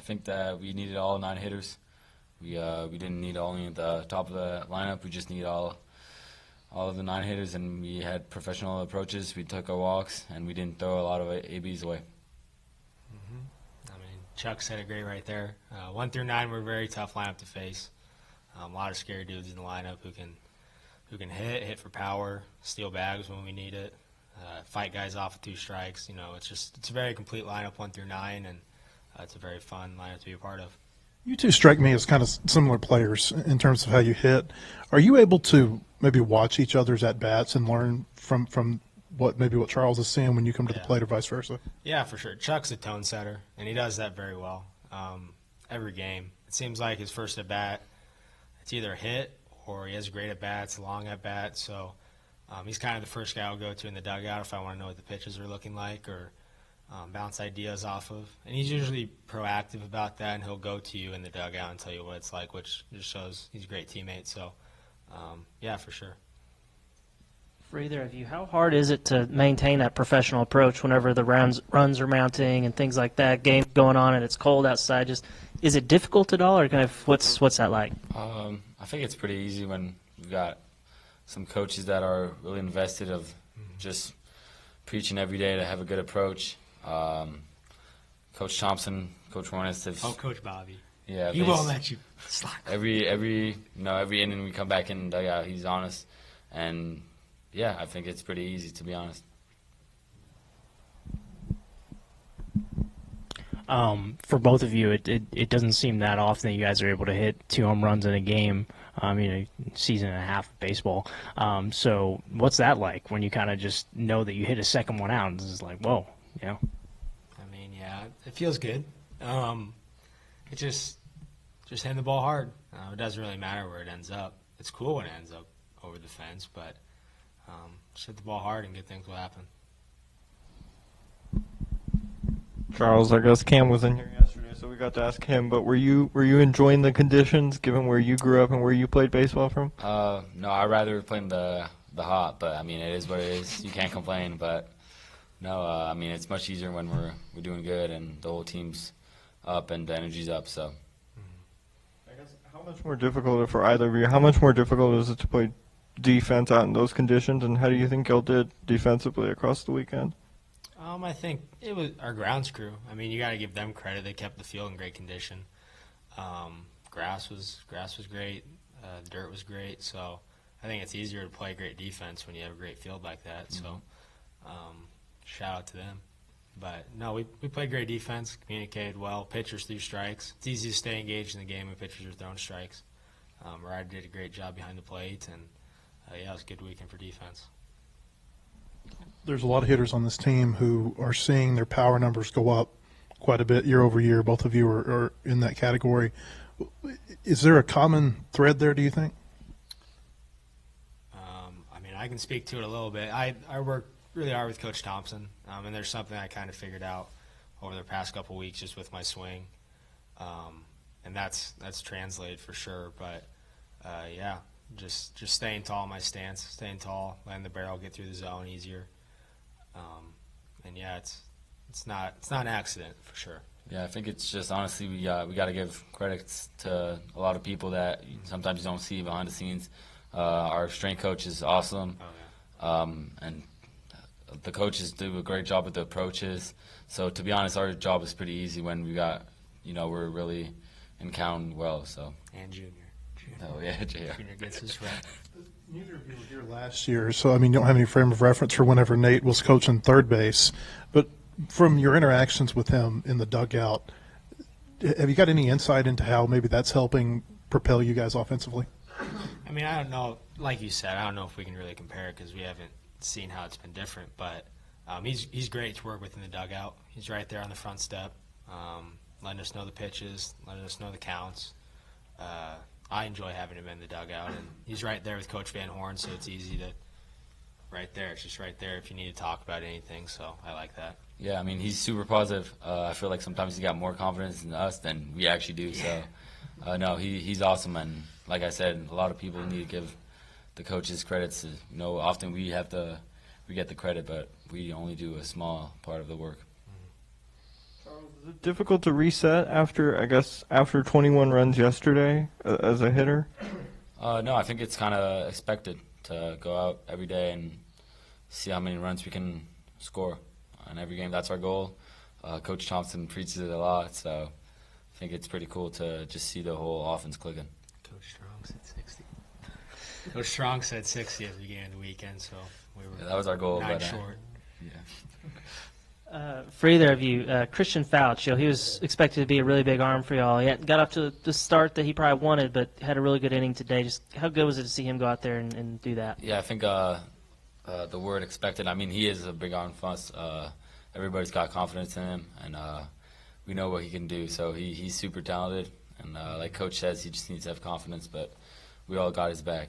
think that we needed all 9 hitters. We didn't need only at the top of the lineup. We just need all of the 9 hitters, and we had professional approaches. We took our walks, and we didn't throw a lot of ABs away. I mean, Chuck said it great right there. 1 through 9 were a very tough lineup to face. A lot of scary dudes in the lineup who can hit for power, steal bags when we need it, fight guys off with 2 strikes. You know, it's a very complete lineup 1 through 9, and it's a very fun lineup to be a part of. You two strike me as kind of similar players in terms of how you hit. Are you able to maybe watch each other's at-bats and learn from what Charles is seeing when you come to the plate or vice versa? Yeah, for sure. Chuck's a tone setter, and he does that very well. Every game, it seems like his first at-bat, it's either a hit or he has great at-bats, long at-bats. So he's kind of the first guy I'll go to in the dugout if I want to know what the pitches are looking like or bounce ideas off of. And he's usually proactive about that, and he'll go to you in the dugout and tell you what it's like, which just shows he's a great teammate. So, yeah, for sure. For either of you, how hard is it to maintain that professional approach whenever the runs are mounting and things like that, game's going on and it's cold outside? Just is it difficult at all, or kind of what's that like? I think it's pretty easy when we've got some coaches that are really invested of just preaching every day to have a good approach. Coach Thompson, Coach Hornets. Coach Bobby. Yeah, he won't let you slack. Every inning we come back in the dugout, he's honest, and yeah, I think it's pretty easy, to be honest. For both of you, it doesn't seem that often that you guys are able to hit 2 home runs in a game. Season and a half of baseball. So what's that like when you kind of just know that you hit a second one out? And it's like, whoa, you know? I mean, yeah, it feels good. It just hitting the ball hard. It doesn't really matter where it ends up. It's cool when it ends up over the fence, but just hit the ball hard and good things will happen. Charles, I guess Cam was in here yesterday, so we got to ask him. But were you enjoying the conditions, given where you grew up and where you played baseball from? No, I'd rather play in the hot, but I mean it is what it is. You can't complain. But no, I mean it's much easier when we're doing good and the whole team's up and the energy's up. So. I guess how much more difficult for either of you? How much more difficult is it to play defense out in those conditions, and how do you think y'all did defensively across the weekend? I think it was our grounds crew. I mean, you got to give them credit. They kept the field in great condition. Grass was great. The dirt was great. So I think it's easier to play great defense when you have a great field like that. Mm-hmm. So shout out to them. But no, we played great defense, communicated well. Pitchers threw strikes. It's easy to stay engaged in the game when pitchers are throwing strikes. Ryder did a great job behind the plate, and yeah, it was a good weekend for defense. There's a lot of hitters on this team who are seeing their power numbers go up quite a bit year over year. Both of you are in that category. Is there a common thread there, do you think? I mean, I can speak to it a little bit. I work really hard with Coach Thompson, and there's something I kind of figured out over the past couple of weeks just with my swing, and that's translated for sure. But, yeah. Just staying tall in my stance, staying tall, letting the barrel get through the zone easier, and yeah, it's not an accident for sure. Yeah, I think it's just honestly we got to give credits to a lot of people that sometimes you don't see behind the scenes. Our strength coach is awesome, and the coaches do a great job with the approaches. So to be honest, our job is pretty easy when we're really in count well. So and Junior. Oh, yeah, JR. Junior gets his rep. Neither of you were here last year, so, I mean, you don't have any frame of reference for whenever Nate was coaching third base. But from your interactions with him in the dugout, have you got any insight into how maybe that's helping propel you guys offensively? I mean, I don't know. Like you said, I don't know if we can really compare it because we haven't seen how it's been different. But he's great to work with in the dugout. He's right there on the front step, letting us know the pitches, letting us know the counts. I enjoy having him in the dugout, and he's right there with Coach Van Horn, so it's easy to right there. It's just right there if you need to talk about anything, so I like that. Yeah, I mean, he's super positive. I feel like sometimes he's got more confidence in us than we actually do. Yeah. So, no, he's awesome, and like I said, a lot of people need to give the coaches credits. Often we get the credit, but we only do a small part of the work. Charles, Is it difficult to reset after 21 runs yesterday as a hitter? No, I think it's kind of expected to go out every day and see how many runs we can score. In every game, that's our goal. Coach Thompson preaches it a lot, so I think it's pretty cool to just see the whole offense clicking. Coach Strong said 60. Coach Strong said 60 at the beginning of the weekend, so we were That was our goal. 9 but, short. Yeah. For either of you, Christian Fouch, he was expected to be a really big arm for y'all. He got off to the start that he probably wanted, but had a really good inning today. Just how good was it to see him go out there and do that? Yeah, I think the word expected. I mean, he is a big arm for us. Everybody's got confidence in him, and we know what he can do. So he's super talented, and like Coach says, he just needs to have confidence. But we all got his back.